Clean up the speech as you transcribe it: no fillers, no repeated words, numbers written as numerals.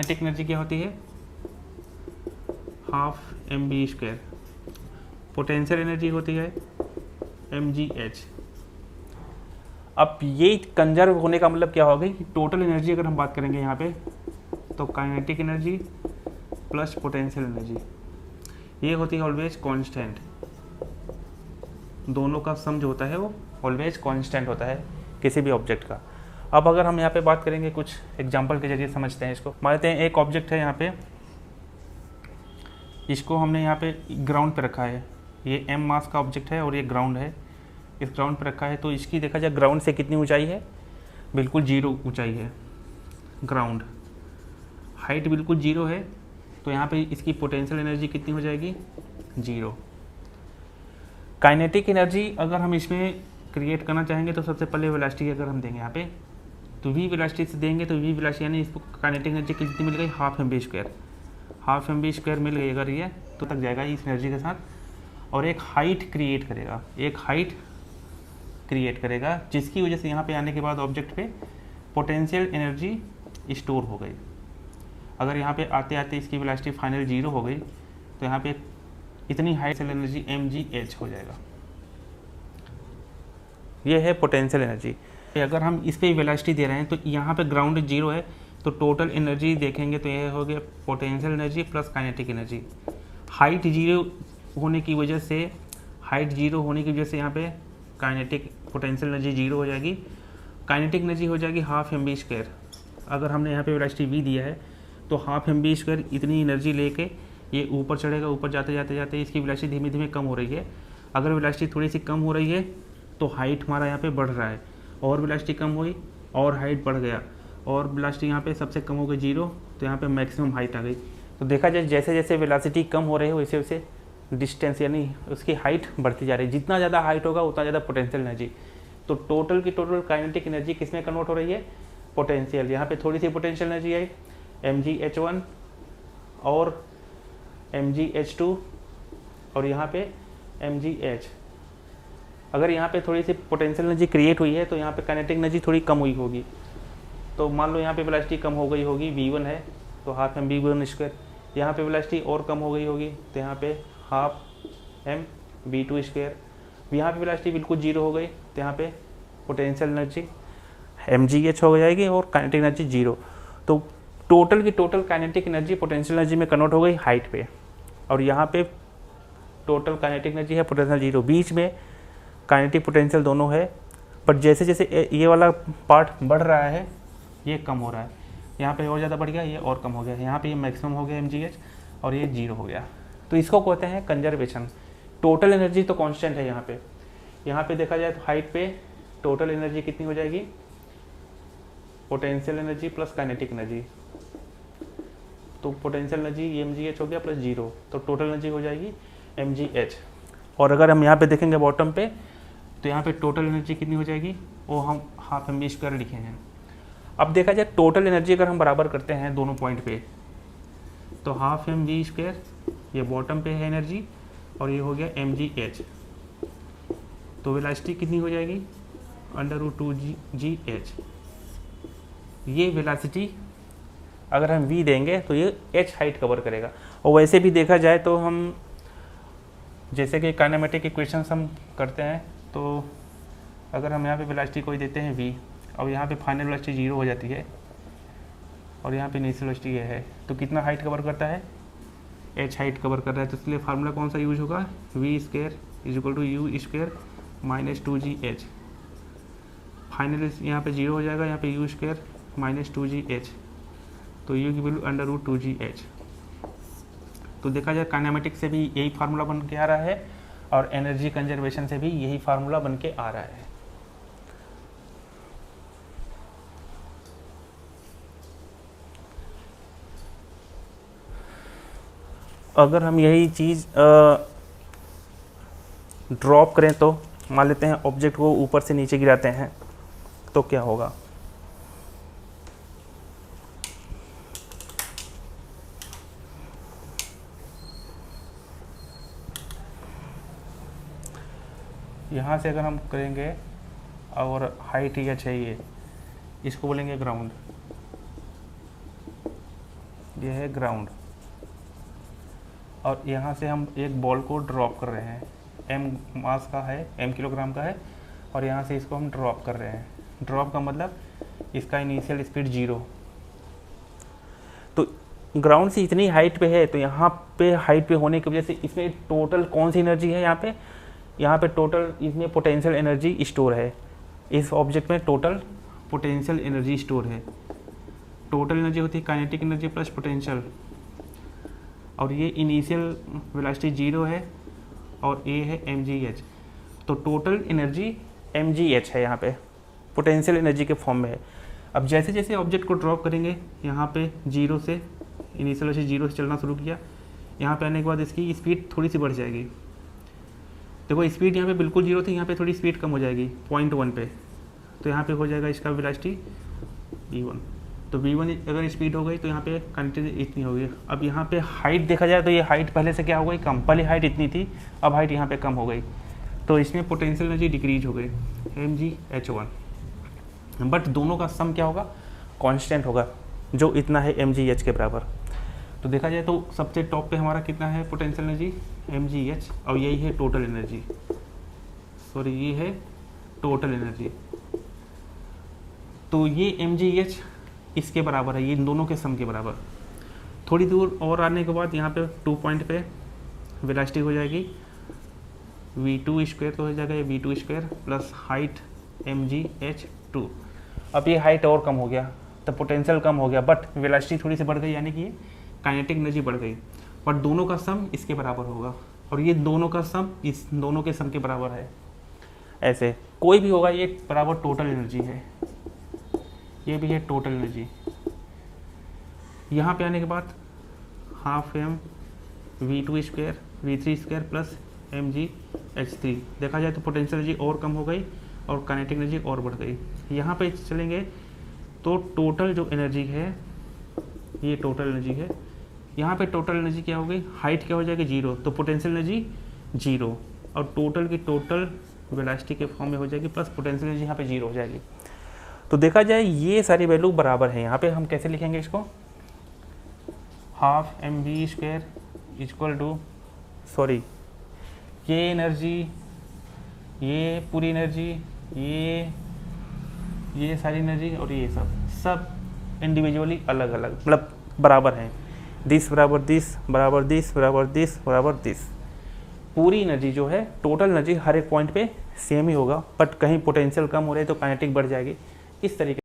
Kinetic energy क्या होती है, half M B square. Potential energy होती है एम जी एच। अब ये कंजर्व होने का मतलब क्या होगा कि टोटल एनर्जी अगर हम बात करेंगे यहाँ पे, तो kinetic energy plus potential energy ये होती है ऑलवेज कांस्टेंट। दोनों का सम जो होता है वो ऑलवेज कांस्टेंट होता है किसी भी ऑब्जेक्ट का। अब अगर हम यहाँ पे बात करेंगे, कुछ एग्जांपल के जरिए समझते हैं इसको। मान लेते हैं एक ऑब्जेक्ट है यहाँ पे, इसको हमने यहाँ पे ग्राउंड पे रखा है। ये m मास का ऑब्जेक्ट है और ये ग्राउंड है, इस ग्राउंड पे रखा है। तो इसकी देखा जाए ग्राउंड से कितनी ऊंचाई है, बिल्कुल 0 ऊंचाई है। ग्राउंड हाइट बिल्कुल 0 है, तो यहाँ पे इसकी पोटेंशियल एनर्जी कितनी हो जाएगी, 0। काइनेटिक एनर्जी अगर हम इसमें क्रिएट करना चाहेंगे तो सबसे पहले वेलोसिटी अगर हम देंगे यहाँ पे, तो v वेलोसिटी से देंगे तो v वेलोसिटी यानी इसको काइनेटिक एनर्जी कितनी मिल गई, half M B square. Half M B square मिल गई अगर ये, तो तक जाएगा इस एनर्जी के साथ, और एक हाइट क्रिएट करेगा, एक हाइट क्रिएट करेगा, जिसकी वजह से यहाँ पे आने के बाद ऑब्जेक्ट पे पोटेंशियल एनर्जी स्टोर हो गई। अगर यहाँ पे आते आते इसकी वेलोसिटी फाइनल 0 हो गई, तो यहाँ पे इतनी height energy M G H हो जाएगा। ये है पोटेंशियल एनर्जी। अगर हम इस पर वेलोसिटी दे रहे हैं तो यहाँ पे ग्राउंड 0 है, तो टोटल एनर्जी देखेंगे तो ये हो गया potential energy plus kinetic energy. Height 0 होने की वजह से, यहाँ पे काइनेटिक पोटेंशियल एनर्जी 0 हो जाएगी। काइनेटिक एनर्जी हो जाएगी हाफ एम बी स्क्वायर। अगर हमने यहाँ पे वेलोसिटी v दिया है, तो हाफ एम बी स्क्वायर इतनी एनर्जी लेके ये ऊपर चढ़ेगा। ऊपर जाते जाते जाते इसकी वेलोसिटी धीमे धीमे कम हो रही है। अगर वेलोसिटी थोड़ी सी कम हो रही है तो हाइट हमारा यहाँ पे बढ़ रहा है, और वेलोसिटी कम हुई और हाइट बढ़ गया, और वेलोसिटी यहाँ पे सबसे कम हो गई 0, तो यहाँ पे मैक्सिमम हाइट आ गई। तो देखा जाए जैसे जैसे वेलोसिटी कम हो रही है वैसे वैसे डिस्टेंस यानी उसकी हाइट बढ़ती जा रही है। जितना ज़्यादा हाइट होगा उतना ज़्यादा पोटेंशियल एनर्जी। तो टोटल की टोटल काइनेटिक एनर्जी किस में कन्वर्ट हो रही है, पोटेंशियल। यहाँ पे थोड़ी सी पोटेंशियल एनर्जी आई mgh1 और mgh2 और यहाँ पे mgh। अगर यहाँ पे थोड़ी सी पोटेंशियल एनर्जी क्रिएट हुई है तो यहाँ पे काइनेटिक एनर्जी थोड़ी कम हुई होगी। तो मान लो यहाँ पे वेलोसिटी कम हो गई होगी, v1 है तो हाफ एम v1 स्क्वायर। यहाँ पे वेलोसिटी और कम हो गई होगी तो यहाँ पे हाफ एम v2 स्क्वायर। यहाँ पे वेलोसिटी बिल्कुल 0 हो गई तो यहाँ पे पोटेंशियल एनर्जी mgh हो जाएगी और काइनेटिक एनर्जी 0। तो टोटल की total kinetic energy potential energy में कन्वर्ट हो गई हाइट पे, और यहाँ पे टोटल काइनेटिक एनर्जी है पोटेंशियल 0। बीच में काइनेटिक पोटेंशियल दोनों है, पर जैसे जैसे ये वाला पार्ट बढ़ रहा है ये कम हो रहा है। यहाँ पे और ज़्यादा बढ़ गया, ये और कम हो गया। यहाँ पे ये मैक्सिमम हो गया mgh और ये 0 हो गया। तो इसको कहते हैं कंजर्वेशन। टोटल एनर्जी तो कांस्टेंट है यहाँ पे देखा जाए तो हाइट पे टोटल एनर्जी कितनी हो जाएगी, potential energy plus kinetic energy. तो पोटेंशियल एनर्जी ये mgh हो गया प्लस 0, तो टोटल एनर्जी हो जाएगी mgh। और अगर हम यहाँ पे देखेंगे बॉटम पे, तो यहाँ पे टोटल एनर्जी कितनी हो जाएगी, वो हम हाफ एम बी स्क्वायर लिखे हैं। अब देखा जाए टोटल एनर्जी अगर हम बराबर करते हैं दोनों पॉइंट पे, तो हाफ एम बी स्क्वायर ये बॉटम पे है एनर्जी और ये हो गया mgh। तो वेलोसिटी कितनी हो जाएगी, √2gh। ये वेलोसिटी अगर हम v देंगे तो ये h हाइट कवर करेगा। और वैसे भी देखा जाए तो हम जैसे कि काइनेमेटिक इक्वेशंस हम करते हैं, तो अगर हम यहाँ पे वेलोसिटी कोई देते हैं v और यहाँ पे फाइनल वेलोसिटी 0 हो जाती है और यहाँ पे इनिशियल वेलोसिटी ये है, तो कितना हाइट कवर करता है, h हाइट कवर कर रहा है। तो इसलिए फार्मूला कौन सा यूज होगा, v square is equal to u square minus 2gh। Final यहाँ पे 0 हो जाएगा, यहाँ पे u स्क्वायर माइनस 2gh, तो u की वैल्यू √2gh। तो देखा जाए काइनेमेटिक से भी यही फार्मूला बन के आ रहा है और एनर्जी कंजर्वेशन से भी यही फार्मूला बन के आ रहा है। अगर हम यही चीज़ ड्रॉप करें, तो मान लेते हैं ऑब्जेक्ट को ऊपर से नीचे गिराते हैं, तो क्या होगा, यहाँ से अगर हम करेंगे और हाइट h है, ये इसको बोलेंगे ग्राउंड। ये है ग्राउंड, और यहाँ से हम एक बॉल को ड्रॉप कर रहे हैं, m मास का है, m किलोग्राम का है, और यहाँ से इसको हम ड्रॉप कर रहे हैं। ड्रॉप का मतलब इसका इनिशियल स्पीड 0। तो ग्राउंड से इतनी हाइट पे है, तो यहाँ पे हाइट पे होने की वजह से इसमें टोटल कौन सी एनर्जी है, यहाँ पे टोटल इसमें पोटेंशियल एनर्जी स्टोर है। इस ऑब्जेक्ट में टोटल पोटेंशियल एनर्जी स्टोर है। टोटल एनर्जी होती है काइनेटिक एनर्जी प्लस पोटेंशियल, और ये इनिशियल वेलोसिटी 0 है, और ये है mgh। तो टोटल एनर्जी mgh है, यहाँ पे पोटेंशियल एनर्जी के फॉर्म में है। अब जैसे जैसे ऑब्जेक्ट को ड्रॉप करेंगे, यहाँ पे 0 से इनिशियल वेलोसिटी 0 से चलना शुरू किया, यहाँ पे आने के बाद इसकी स्पीड थोड़ी सी बढ़ जाएगी। देखो स्पीड यहाँ पे बिल्कुल 0 थी, यहाँ पे थोड़ी स्पीड कम हो जाएगी 0.1 पे, तो यहाँ पे हो जाएगा इसका वेलोसिटी v1। तो v1 अगर स्पीड हो गई तो यहाँ पे क्वांटिटी इतनी होगी। अब यहाँ पे हाइट देखा जाए तो ये हाइट पहले से क्या हो गई, कम। पहले हाइट इतनी थी, अब हाइट यहाँ पे कम हो गई, तो इसमें पोटेंशियल एनर्जी डिक्रीज हो गई mgh1। बट दोनों का सम क्या होगा, कांस्टेंट होगा, जो इतना है mgh के बराबर। तो देखा जाए तो सबसे टॉप पे हमारा कितना है पोटेंशियल एनर्जी mgh, और यही है टोटल एनर्जी, सॉरी ये है टोटल एनर्जी। तो ये mgh इसके बराबर है, ये इन दोनों के सम के बराबर। थोड़ी दूर और आने के बाद यहाँ पे 2 पॉइंट पे वेलोसिटी हो जाएगी v2 स्क्वायर, तो हो जाएगा ये v2 square plus height mgh2। अब ये हाइट और कम हो गया, तो पोटेंशियल कम हो गया, बट वेलोसिटी थोड़ी सी बढ़ गई, यानी कि ये काइनेटिक एनर्जी बढ़ गई। बट दोनों का सम इसके बराबर होगा, और ये दोनों का सम इस दोनों के सम के बराबर है। ऐसे कोई भी होगा, ये बराबर टोटल एनर्जी है, ये भी है टोटल एनर्जी। यहाँ पे आने के बाद half m v2 square v3 square plus mgh3। देखा जाए तो पोटेंशियल एनर्जी और कम हो गई और काइनेटिक एनर्जी और बढ़ गई। यहाँ पे चलेंगे तो टोटल जो एनर्जी है, ये टोटल एनर्जी है। यहाँ पे टोटल एनर्जी क्या हो गई, हाइट क्या हो जाएगी 0, तो पोटेंशियल एनर्जी 0, और टोटल की टोटल वेलोसिटी के फॉर्म में हो जाएगी, प्लस पोटेंशियल एनर्जी यहाँ पे 0 हो जाएगी। तो देखा जाए ये सारी वैल्यू बराबर है। यहाँ पे हम कैसे लिखेंगे इसको, half mv square equal to, sorry ये एनर्जी, ये पूरी एनर्जी, ये सारी एनर्जी, और ये सब इंडिविजुअली अलग अलग, मतलब बराबर हैं। दिस बराबर दिस बराबर दिस बराबर दिस बराबर दिस। पूरी एनर्जी जो है, टोटल एनर्जी हर एक पॉइंट पे सेम ही होगा, बट कहीं पोटेंशियल कम हो रही है तो काइनेटिक बढ़ जाएगी। इस तरीके